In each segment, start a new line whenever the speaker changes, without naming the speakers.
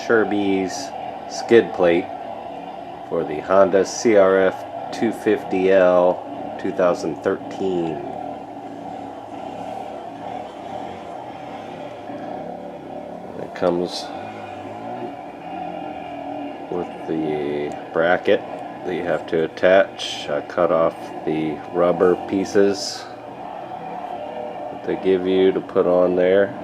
ACERBIS skid plate for the Honda CRF 250L 2013. It comes with the bracket that you have to attach. I cut off the rubber pieces that they give you to put on there.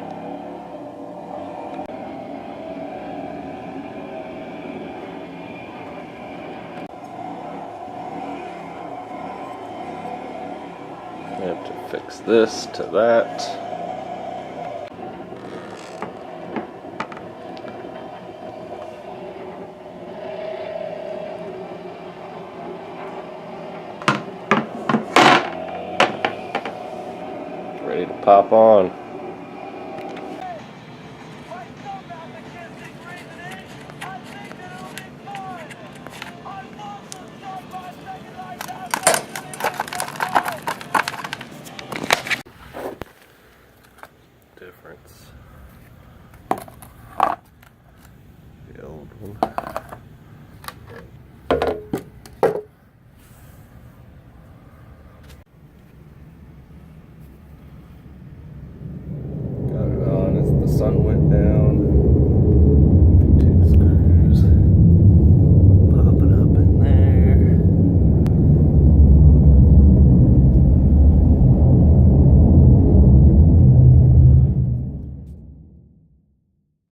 I have to fix this to that. Ready to pop on.